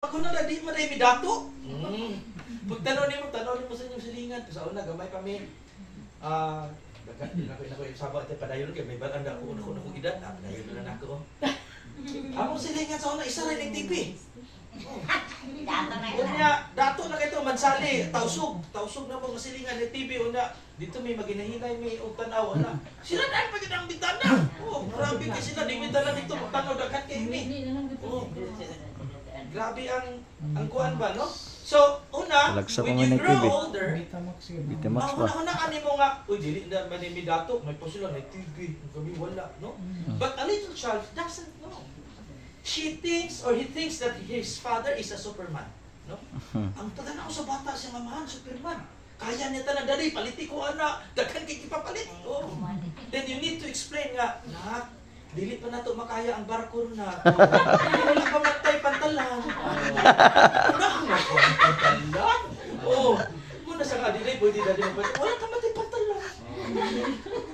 Ako na di man ay dato. Pag tanong mo sa inyong silingan. Sa una, gamay kami. Nako yung sabat ay padayon kay may balang na ako edad. Padayon na ako. Among silingan sa una, isa rin ng TV. Unya, dato na kayo mansali. Tausog na mga silingan ng TV. Unya, dito may maginahinay, may utanaw. Sila na pagod ang bintana. Marami kasi sila. Di bintana dito. Tanaw dagat kayo ni. Grabe ang kuan ba, no? So, una, when you grow older, una ani mo nga, uy, dili na manimi dato, may pa sila, may TV, kami wala, no? But a little child doesn't know. She thinks, or he thinks that his father is a Superman, no? Ang tanaw sa bata siya mamahan, Superman. Kaya niya tanang dali, paliti ko ana, daghan kay ipapalit. Then you need to explain nga, dili pa nato makaya ang barko na. Wala pa matay pantalan. Pantalan? Muna sa nga, dili pwede na din. Wala ka matay pantalan.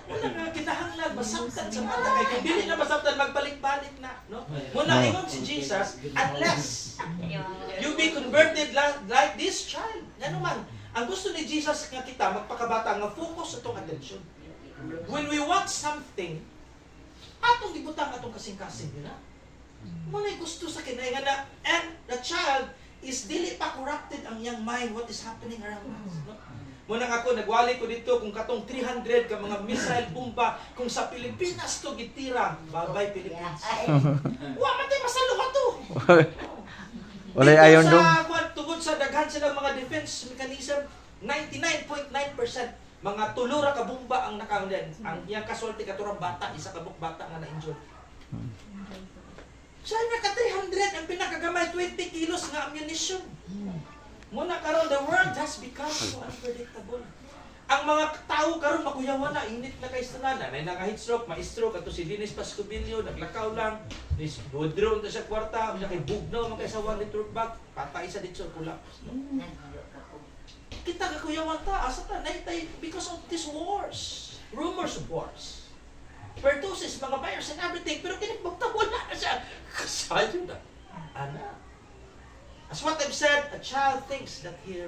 Wala nga, kinahanglan, masabtan sa mata. Kaya dili na masabtan, magbalik-balik na. No? Muna, ingon si Jesus, unless you be converted like this child. Yan naman, ang gusto ni Jesus nga kita, magpakabata nga focus sa itong attention. When we want something, atong gibutang atong kasing-kasing nila. Muna gusto sa kinaya na, and the child is dili pa corrupted ang young mind what is happening around us. No? Muna ako, nagwali ko dito kung katong 300 ka mga missile bomba, kung sa Pilipinas to gitira, babay Pilipinas. Matay masaluha to. Wala ayon dong. Tugod sa daghan silang mga defense mechanism, 99.9% mga tulura ka bomba ang nakaulan. Ang iyang kasulti katurang bata, isa ka bata nga na-injured. Siya na ka 300, ang pinakagamay 20 kilos nga ammunition. Muna karon, the world has become so unpredictable. Ang mga tao karon makuyawan na, init na kay sunanan. May naka-heatstroke, ma-stroke, ato si Dennis Pascubilio, naglakaw lang, withdraw na siya kwarta, siya kay bugnaw, mga sa 1 liter bag, patay sa dito, collapse. Kita kakuyawan ta, asa ta, naitay because of these wars. Rumors of wars. Pertussis, mga virus and everything, pero kinigbagta, wala na siya. Kasayo na. Ana. As what I've said, a child thinks that her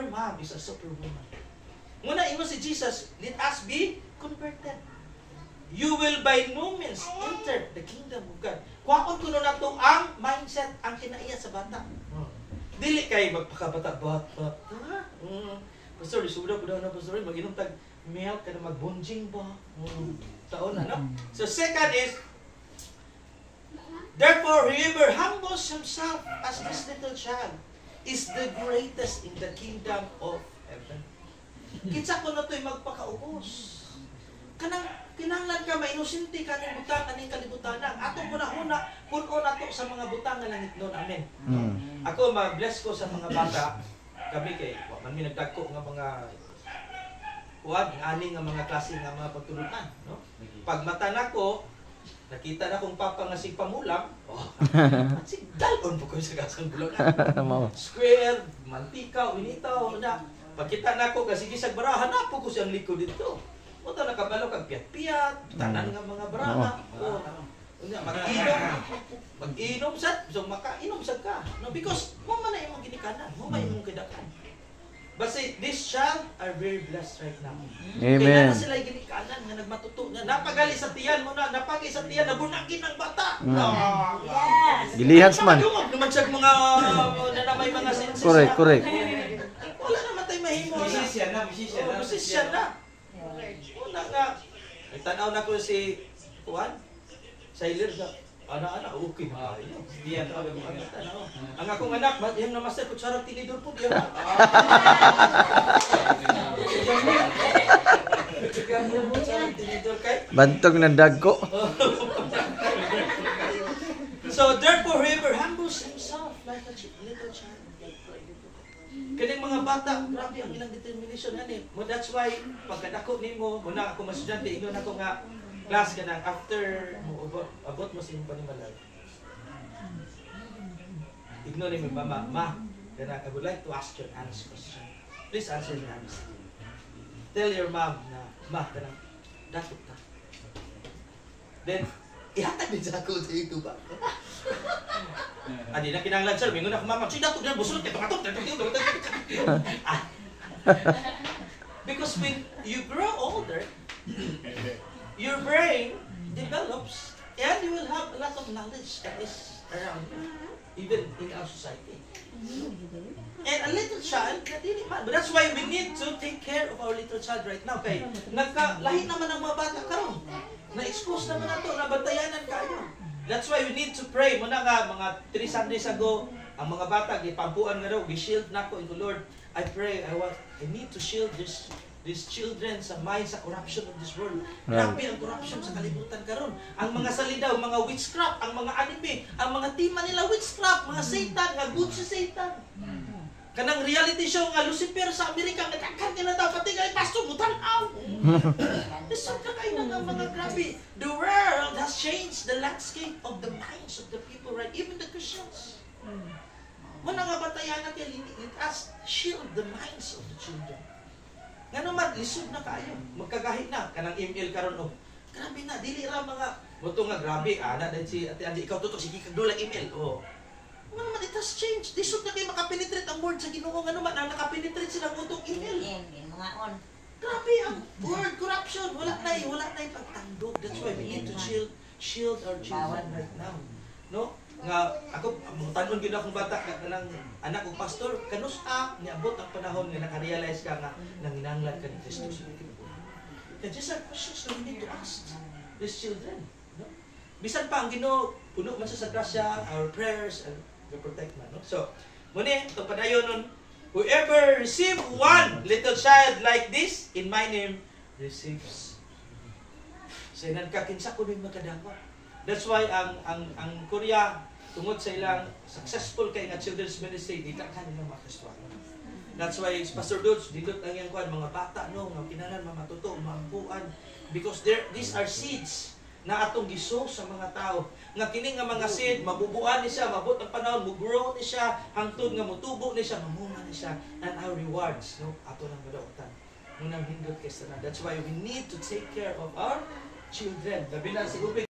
mom is a superwoman. Muna, ingon si Jesus, let us be converted. You will by no means enter the kingdom of God. Kuhaon ko na ito ang mindset, ang kinaiya sa bata. Dili kay magpakabata-bata. Pastor, isuda ko daw na, Pastor, mag-inom tag milk ka na magbunjing ba? Taon na, no? So second is, therefore, whoever humbles himself as this little child is the greatest in the kingdom of heaven. Kitsa ko na ito'y magpakaubos. Kinanglan ka, mainusinti ka ng butang, aning kalibutanan. Atong muna-huna, puno na ito sa mga butang na langit noon. Amen. Ako, ma-bless ko sa mga bata. Kami kay, kami nagdagko ng mga aning nga mga klase nga mga pagtulunan. No? Pag mata na ko, nakita na kong papa nga si Pamulam, si dalon po ko sa gasang bulakan. Square, mantika, winitaw, na. Pagkita na ko, kasi gisag barahan na po ko siyang likod dito. O ito, nakabalo kag piyat-piyat, tanan nga mga baraha. Mag-inom sad, so makainom sad ka. No, because, mo man na imong ginikanan, mo man imong kidakan. But see, these child are very blessed right now. Amen. Kaya na sila ginikanan, nga nagmatuto, nga napagali sa tiyan mo na, napagay sa tiyan, nabunakin ng bata. Yes! Gilihats man. Madungog naman siya mga, nanamay mga senses. Correct. Wala naman tayo mahimo. Musisyan na. Una nga, may tanaw na ko si Juan, Sailor na, ana-ana, okay na kayo. Diyan ako ang tanaw. Ang akong anak, yung namaster, kutsarang tinidor po, diyan. Bantog na dagko. So, therefore, whoever humbles himself like a little child. Kaning mga bata, grabe ang ilang determination yan eh. That's why, pagkadako nimo, muna ako mas estudyante, ingon ako nga, class ka na, after abot mo sa iyong panimalay. Ignore ni mo, Ma, I would like to ask you an honest question. Please answer me honestly. Tell your mom na, Ma, dakot ka. Then, ihatag din sa ako sa ito ba? Adi na kinahanglan sir, mingon ako mama, sida to diyan busulot kay tungatot. Because when you grow older, your brain develops and you will have a lot of knowledge that is around you, even in our society. And a little child, hindi man. But that's why we need to take care of our little child right now. Kay nagkalahi naman ang mga bata karon. Na-expose naman na to, nabantayanan kayo. That's why we need to pray. Muna nga, mga 3 Sundays ago, ang mga bata, gipampuan nga daw, gi-shield na ko in the Lord. I pray, I need to shield these children sa mind, sa corruption of this world. Grabe ang corruption sa kalibutan karon. Ang mga salidaw, mga witchcraft, ang mga anime, ang mga tema nila witchcraft, mga Satan, nga good si Satan. Kanang reality show nga Lucifer sa Amerika, nagkakan nila daw, pati nga pastor, mutanaw. Listen ka kayo ng mga grabe. The world has changed the landscape of the minds of the people, right? Even the Christians. Muna nga batayan natin, let us shield the minds of the children. Nga naman, lisod na kayo. Magkagahit na. Kanang email karon oh. Grabe na, dili ra mga moto nga grabe. Ana din si Ate Andy, ikaw tutok sige kagdula email. Oh. Nga naman, it has changed. Lisod na kayo makapenetrate ang word sa Ginoo. Nga naman, nakapenetrate sila utong email. Grabe ang word corruption. Wala na pagtandog. That's why we need to shield our children right now. No? Nga ako tanon gyud akong bata kanang anak kong pastor kanus niabot ang panahon nga naka-realize ka nga nanginahanglan ka ni Kristo sa tibuok. These are questions that we need to ask these children, no? Bisan pa ang Ginoo puno man sa grasya, our prayers and the protect man, no? So, muna to padayon nun, whoever receive one little child like this in my name receives. Sa nagkakinsa ko ning makadako. That's why ang Korea tungod sa ilang successful kay nga children's ministry dita kanila makaswalo. That's why Pastor Dodge didot ang yang kuan mga bata no nga kinahanglan matuto maampuan because these are seeds na atong giso sa mga tao. Nga kini nga mga seed mabubuan ni siya, mabot ang panahon, mo-grow ni siya, hangtod nga mutubo ni siya, mamunga ni siya and our rewards no ato nang madautan. Munang hindot kay sana. That's why we need to take care of our children. Labi na si